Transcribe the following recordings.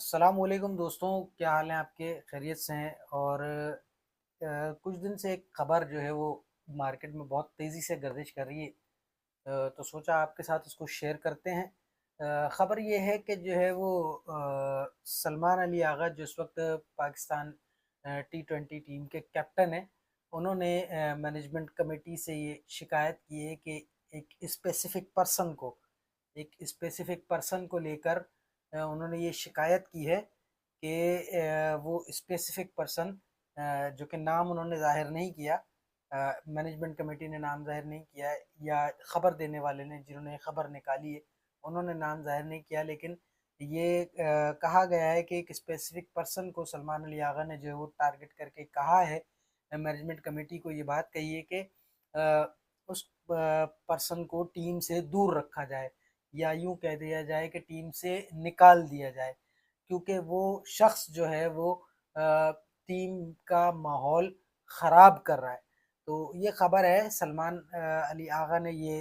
अस्सलामुअलैकुम दोस्तों, क्या हाल है आपके? खैरियत से हैं? और कुछ दिन से एक खबर जो है वो मार्केट में बहुत तेज़ी से गर्दिश कर रही है। तो सोचा आपके साथ उसको शेयर करते हैं। खबर ये है कि जो है वो सलमान अली आगा जो इस वक्त पाकिस्तान T20 टीम के कैप्टन हैं, उन्होंने मैनेजमेंट कमेटी से ये शिकायत की है कि एक स्पेसिफिक पर्सन को लेकर उन्होंने ये शिकायत की है कि वो स्पेसिफिक पर्सन, जो कि नाम उन्होंने ज़ाहिर नहीं किया, मैनेजमेंट कमेटी ने नाम ज़ाहिर नहीं किया है, या ख़बर देने वाले ने जिन्होंने ख़बर निकाली है उन्होंने नाम ज़ाहिर नहीं किया, लेकिन ये कहा गया है कि एक स्पेसिफिक पर्सन को सलमान अली आगा ने जो है वो टारगेट करके कहा है, मैनेजमेंट कमेटी को ये बात कही है कि उस पर्सन को टीम से दूर रखा जाए, या यूं कह दिया जाए कि टीम से निकाल दिया जाए, क्योंकि वो शख्स जो है वो टीम का माहौल ख़राब कर रहा है। तो ये खबर है, सलमान अली आगा ने ये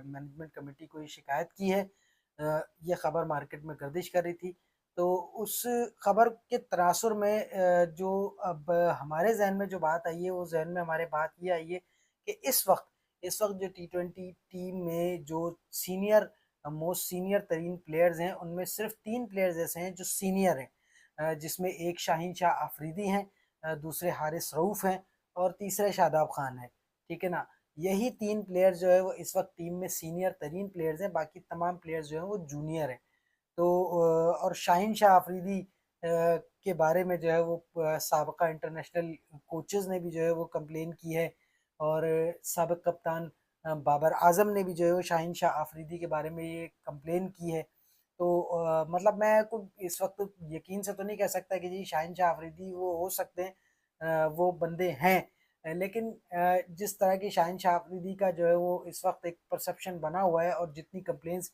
मैनेजमेंट कमेटी को ये शिकायत की है। ये खबर मार्केट में गर्दिश कर रही थी। तो उस खबर के तनासुर में जो अब हमारे जहन में जो बात आई है, वो जहन में हमारे बात ये आई है कि इस वक्त जो T20 टीम में जो सीनियर मोस्ट सीनियर तरीन प्लेयर्स हैं, उनमें सिर्फ 3 प्लेयर्स ऐसे हैं जो सीनियर हैं, जिसमें एक शाहीन शाह अफरीदी हैं, दूसरे हारिस रऊफ़ हैं और तीसरे शादाब खान हैं। ठीक है ना? यही 3 प्लेयर जो है वो इस वक्त टीम में सीनियर तरीन प्लेयर्स हैं, बाकी तमाम प्लेयर्स जो हैं वो जूनियर हैं। तो और शाहीन शाह अफरीदी के बारे में जो है वो साबका इंटरनेशनल कोचेज़ ने भी जो है वो कंप्लेन की है, और साबिक कप्तान बाबर आज़म ने भी जो है वो शाहीन शाह अफरीदी के बारे में ये कंप्लेन की है। तो मतलब मैं को इस वक्त यकीन से तो नहीं कह सकता कि जी शाहीन शाह अफरीदी वो हो सकते हैं, वो बंदे हैं। लेकिन जिस तरह की शाहीन शाह अफरीदी का जो है वो इस वक्त एक परसेप्शन बना हुआ है, और जितनी कंप्लेंट्स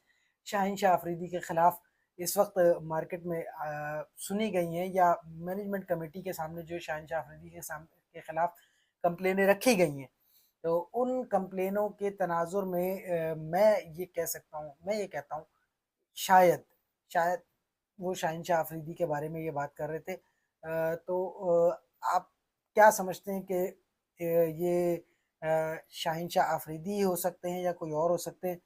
शाहीन शाह अफरीदी के ख़िलाफ़ इस वक्त मार्केट में सुनी गई हैं, या मैनेजमेंट कमेटी के सामने जो शाहीन शाह अफरीदी के खिलाफ कंप्लेनें रखी गई हैं, तो उन कंप्लेनों के तनाजुर में मैं ये कहता हूँ, शायद शायद वो शाहीन शाह अफरीदी के बारे में ये बात कर रहे थे। तो आप क्या समझते हैं कि ये शाहीन शाह अफरीदी हो सकते हैं या कोई और हो सकते हैं?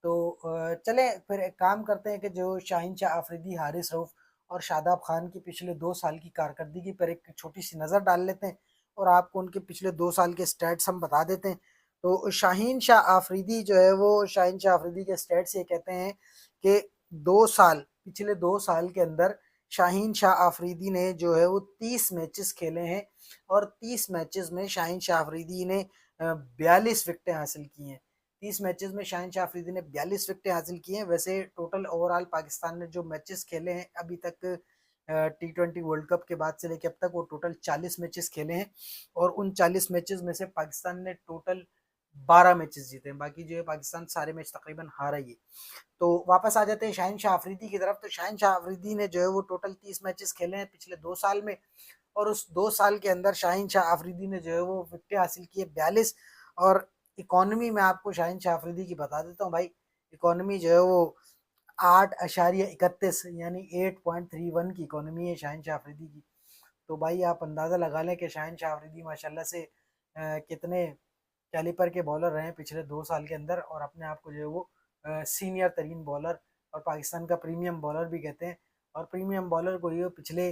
तो चलें फिर एक काम करते हैं कि जो शाहीन शाह अफरीदी, हारिस रऊफ़ और शादाब खान की पिछले 2 साल की कारकर्दगी पर एक छोटी-सी नज़र डाल लेते हैं, और आपको उनके पिछले 2 साल के स्टैट्स हम बता देते हैं। तो शाहीन शाह अफरीदी जो है वो शाहीन शाह अफरीदी के स्टैट्स ये कहते हैं कि पिछले 2 साल के अंदर शाहीन शाह अफरीदी ने जो है वो 30 मैचेस खेले हैं, और 30 मैचेस में शाहीन शाह अफरीदी ने 42 विकेटें हासिल की हैं। 30 मैचेस में शाहीन शाह अफरीदी ने 42 विकेटें हासिल की हैं। वैसे टोटल ओवरऑल पाकिस्तान ने जो मैचेस खेले हैं अभी तक, T20 वर्ल्ड कप के बाद से लेके अब तक, वो टोटल 40 मैचेस खेले हैं, और उन 40 मैचेस में से पाकिस्तान ने टोटल 12 मैचेस जीते हैं। बाकी जो है पाकिस्तान सारे मैच तकरीबन हारा ही है। तो वापस आ जाते हैं शाहीन शाह अफरीदी की तरफ। तो शाहीन शाह अफरीदी ने जो है वो टोटल 30 मैचेस खेले हैं पिछले 2 साल में, और उस 2 साल के अंदर शाहीन शाह अफरीदी ने जो है वो विकेटें हासिल की है 42। और इकॉनमी में आपको शाहीन शाह अफरीदी की बता देता हूँ भाई। इकॉनमी जो है वो 8.31 यानी 8.31 की इकॉनमी है शाहीन शाह अफरीदी की। तो भाई आप अंदाज़ा लगा लें कि शाहीन शाह अफरीदी माशाल्लाह से कितने कैलिपर के बॉलर रहे हैं पिछले 2 साल के अंदर, और अपने आप को जो है वो सीनियर तरीन बॉलर और पाकिस्तान का प्रीमियम बॉलर भी कहते हैं। और प्रीमियम बॉलर को ये पिछले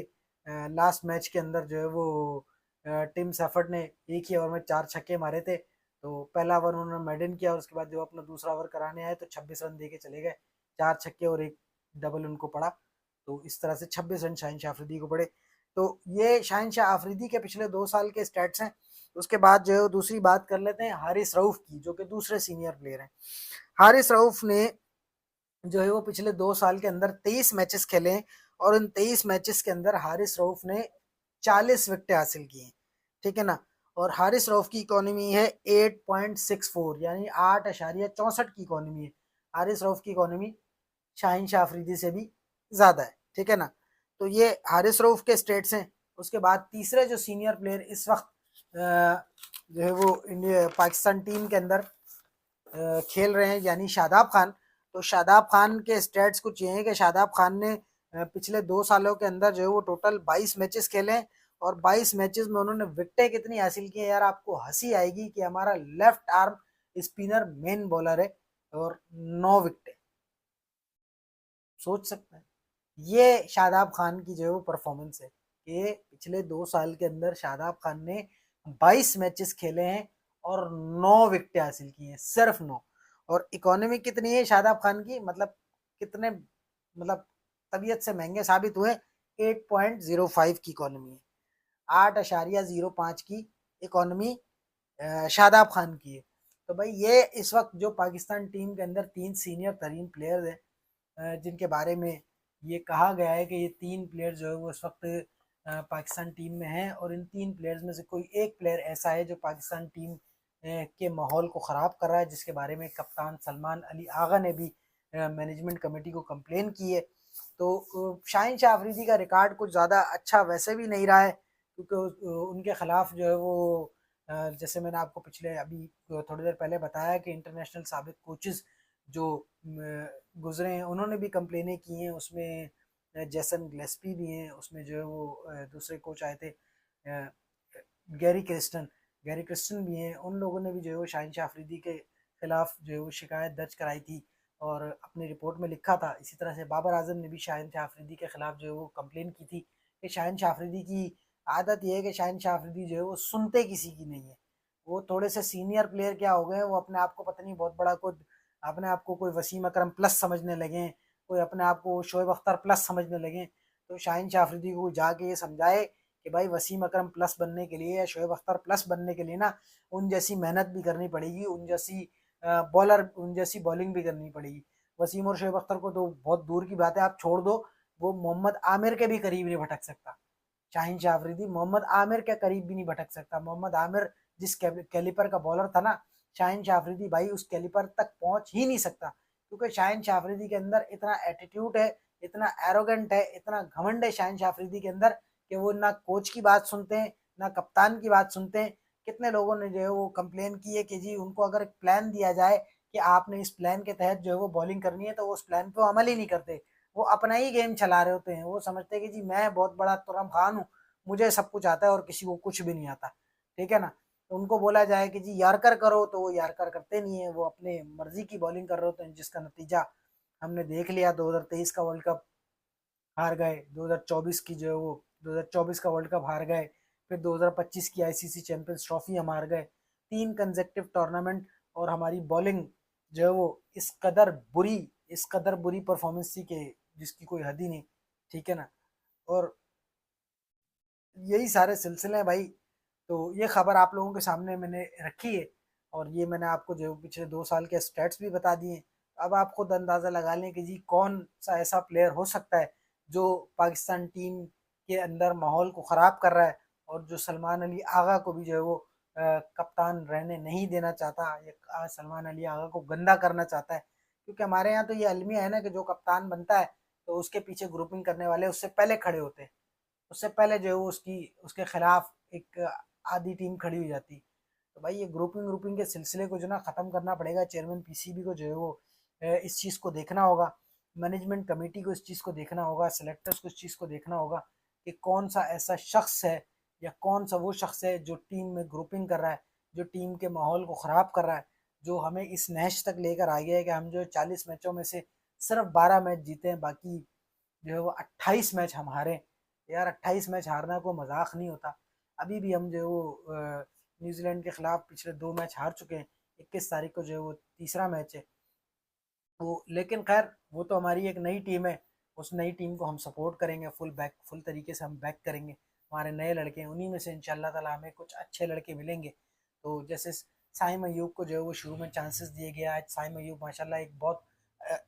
लास्ट मैच के अंदर जो है वो टिम सैफर्ड ने एक ही ओवर में 4 छक्के मारे थे। तो पहला ओवर उन्होंने मेडन किया, और उसके बाद जो अपना दूसरा ओवर कराने आए तो 26 रन दे के चले गए। 4 छक्के और एक डबल उनको पड़ा। तो इस तरह से 26 रन शाहीन शाह अफरीदी को पड़े। तो ये शाहीन शाह अफरीदी के पिछले 2 साल के स्टैट्स हैं। उसके बाद जो है दूसरी बात कर लेते हैं हारिस रऊफ की, जो कि दूसरे सीनियर प्लेयर हैं। हारिस रऊफ ने जो है वो पिछले 2 साल के अंदर 23 मैचेस खेले हैं, और उन 23 मैचेस के अंदर हारिस रऊफ ने 40 विकेटें हासिल की हैं। ठीक है ना? और हारिस रऊफ की इकोनॉमी है 8.64 यानी 8.64 की इकोनॉमी है। हारिस रऊफ की इकोनॉमी शाहीन शाह अफरीदी से भी ज़्यादा है। ठीक है ना? तो ये हारिस रऊफ के स्टेट्स हैं। उसके बाद तीसरे जो सीनियर प्लेयर इस वक्त जो है वो इंडिया पाकिस्तान टीम के अंदर खेल रहे हैं, यानी शादाब खान। तो शादाब खान के स्टेट्स कुछ ये हैं कि शादाब खान ने पिछले 2 सालों के अंदर जो है वो टोटल 22 मैचेस खेले हैं और 22 मैचेस में उन्होंने विकेटें कितनी हासिल की है यार, आपको हंसी आएगी कि हमारा left arm spinner main bowler है और 9 विकेटें। सोच सकते हैं, ये शादाब खान की जो है वो परफॉर्मेंस है कि पिछले 2 साल के अंदर शादाब खान ने 22 मैचेस खेले हैं और 9 विकेटें हासिल की हैं, सिर्फ 9। और इकोनॉमी कितनी है शादाब खान की, मतलब कितने, मतलब तबीयत से महंगे साबित हुए, 8.05 की इकोनॉमी है, 8.05 की इकोनॉमी शादाब खान की है। तो भाई ये इस वक्त जो पाकिस्तान टीम के अंदर 3 सीनियर तरीन प्लेयर्स हैं जिनके बारे में ये कहा गया है कि ये 3 प्लेयर जो है वो इस वक्त पाकिस्तान टीम में हैं और इन 3 प्लेयर्स में से कोई एक प्लेयर ऐसा है जो पाकिस्तान टीम के माहौल को ख़राब कर रहा है, जिसके बारे में कप्तान सलमान अली आगा ने भी मैनेजमेंट कमेटी को कंप्लेन की है। तो शाहीन शाह अफरीदी का रिकॉर्ड कुछ ज़्यादा अच्छा वैसे भी नहीं रहा है, क्योंकि उनके ख़िलाफ़ जो है वो जैसे मैंने आपको पिछले अभी थोड़ी देर पहले बताया कि इंटरनेशनल साबिक कोचेस जो गुजरे हैं उन्होंने भी कंप्लेनें की हैं, उसमें जैसन ग्लेस्पी भी हैं, उसमें जो है वो दूसरे कोच आए थे गैरी क्रिस्टन गैरी क्रिस्टन भी हैं, उन लोगों ने भी जो है वो शाहीन शाह अफरीदी के खिलाफ जो है वो शिकायत दर्ज कराई थी और अपनी रिपोर्ट में लिखा था। इसी तरह से बाबर आजम ने भी शाहीन शाह अफरीदी के खिलाफ जो है वो कंप्लेन की थी कि शाहीन शाह अफरीदी की आदत ये है कि शाहीन शाह अफरीदी जो है वो सुनते किसी की नहीं है। वो थोड़े से सीनियर प्लेयर क्या हो गए, वो अपने आप को पता नहीं बहुत बड़ा कोई, अपने आप को कोई वसीम अकरम प्लस समझने लगे, कोई अपने आप को शोएब अख्तर प्लस समझने लगे। तो शाहीन शाह अफरीदी को जाके ये समझाए कि भाई वसीम अकरम प्लस बनने के लिए या शोएब अख्तर प्लस बनने के लिए ना उन जैसी मेहनत भी करनी पड़ेगी, उन जैसी बॉलर उन जैसी बॉलिंग भी करनी पड़ेगी। वसीम और शोएब अख्तर को तो बहुत दूर की बात है, आप छोड़ दो, वो मोहम्मद आमिर के भी करीब नहीं भटक सकता। शाहीन शाह अफरीदी मोहम्मद आमिर के करीब भी नहीं भटक सकता। मोहम्मद आमिर जिस कैलिपर का बॉलर था ना, शाहीन शाह अफरीदी भाई उस कैलिपर तक पहुंच ही नहीं सकता, क्योंकि शाहीन शाह अफरीदी के अंदर इतना एटीट्यूड है, इतना एरोगेंट है, इतना घमंड है शाहीन शाह अफरीदी के अंदर कि वो ना कोच की बात सुनते हैं ना कप्तान की बात सुनते हैं। कितने लोगों ने जो है वो कंप्लेन की है कि जी उनको अगर एक प्लान दिया जाए कि आपने इस प्लान के तहत जो है वो बॉलिंग करनी है तो वो उस प्लान पे अमल ही नहीं करते, वो अपना ही गेम चला रहे होते हैं। वो समझते हैं कि जी मैं बहुत बड़ा तुरम खान हूँ, मुझे सब कुछ आता है और किसी को कुछ भी नहीं आता, ठीक है ना। तो उनको बोला जाए कि जी यारकर करो तो वो यारकर करते नहीं है, वो अपने मर्जी की बॉलिंग कर रहे होते हैं, जिसका नतीजा हमने देख लिया। 2023 का वर्ल्ड कप हार गए, 2024 की जो है वो 2024 का वर्ल्ड कप हार गए, फिर 2025 की आईसीसी चैंपियंस ट्रॉफी हम हार गए, 3 कंसेक्टिव टूर्नामेंट। और हमारी बॉलिंग जो है वो इस कदर बुरी परफॉर्मेंस थी कि जिसकी कोई हद ही नहीं, ठीक है ना। और यही सारे सिलसिले हैं भाई। तो ये खबर आप लोगों के सामने मैंने रखी है और ये मैंने आपको जो पिछले 2 साल के स्टैट्स भी बता दिए। अब आप खुद अंदाज़ा लगा लें कि जी कौन सा ऐसा प्लेयर हो सकता है जो पाकिस्तान टीम के अंदर माहौल को ख़राब कर रहा है और जो सलमान अली आगा को भी जो है वो कप्तान रहने नहीं देना चाहता या सलमान अली आगा को गंदा करना चाहता है। क्योंकि हमारे यहाँ तो ये अलमिया है ना कि जो कप्तान बनता है तो उसके पीछे ग्रुपिंग करने वाले उससे पहले खड़े होते हैं, उससे पहले जो है वो उसके खिलाफ एक आधी टीम खड़ी हो जाती। तो भाई ये ग्रुपिंग ग्रुपिंग के सिलसिले को जो ना ख़त्म करना पड़ेगा। चेयरमैन पीसीबी को जो है वो इस चीज़ को देखना होगा, मैनेजमेंट कमेटी को इस चीज़ को देखना होगा, सेलेक्टर्स को इस चीज़ को देखना होगा कि कौन सा ऐसा शख्स है या कौन सा वो शख्स है जो टीम में ग्रुपिंग कर रहा है, जो टीम के माहौल को ख़राब कर रहा है, जो हमें इस नहज तक लेकर आ गया है कि हम जो 40 मैचों में से सिर्फ 12 मैच जीते हैं, बाकी जो है वो 28 मैच हम हारे। यार 28 मैच हारना कोई मजाक नहीं होता। अभी भी हम जो है वो न्यूजीलैंड के खिलाफ पिछले 2 मैच हार चुके हैं, 21 तारीख को जो है वो तीसरा मैच है। तो लेकिन खैर वो तो हमारी एक नई टीम है, उस नई टीम को हम सपोर्ट करेंगे, फुल तरीके से हम बैक करेंगे। हमारे नए लड़के हैं, उन्हीं में से इंशाल्लाह ताला हमें कुछ अच्छे लड़के मिलेंगे। तो जैसे साइम अयूब को जो है वो शुरू में चांसेस दिए गए, आज साइम अयूब माशाल्लाह एक बहुत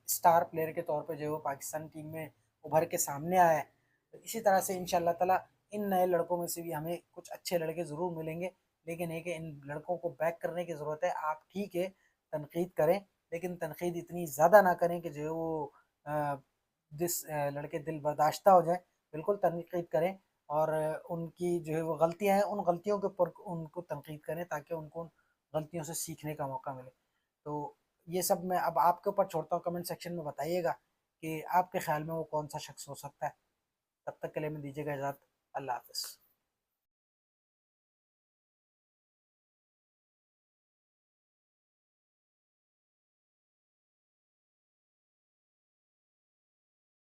स्टार प्लेयर के तौर पे जो है वो पाकिस्तान टीम में उभर के सामने आया है। तो इसी तरह से इंशाल्लाह ताला इन नए लड़कों में से भी हमें कुछ अच्छे लड़के ज़रूर मिलेंगे। लेकिन एक इन लड़कों को बैक करने की ज़रूरत है। आप ठीक है तनकीद करें, लेकिन तनकीद इतनी ज़्यादा ना करें कि जो है वो लड़के दिल बर्दाश्ता हो जाए। बिल्कुल तनकीद करें और उनकी जो है वो गलतियाँ हैं उन गलतियों के ऊपर उनको तनकीद करें ताकि उनको उन गलतियों से सीखने का मौका मिले। तो ये सब मैं अब आपके ऊपर छोड़ता हूँ, कमेंट सेक्शन में बताइएगा कि आपके ख्याल में वो कौन सा शख्स हो सकता है। तब तक के लिए मैं दीजिएगा इजाज़त। अल्लाह हाफ़िज़।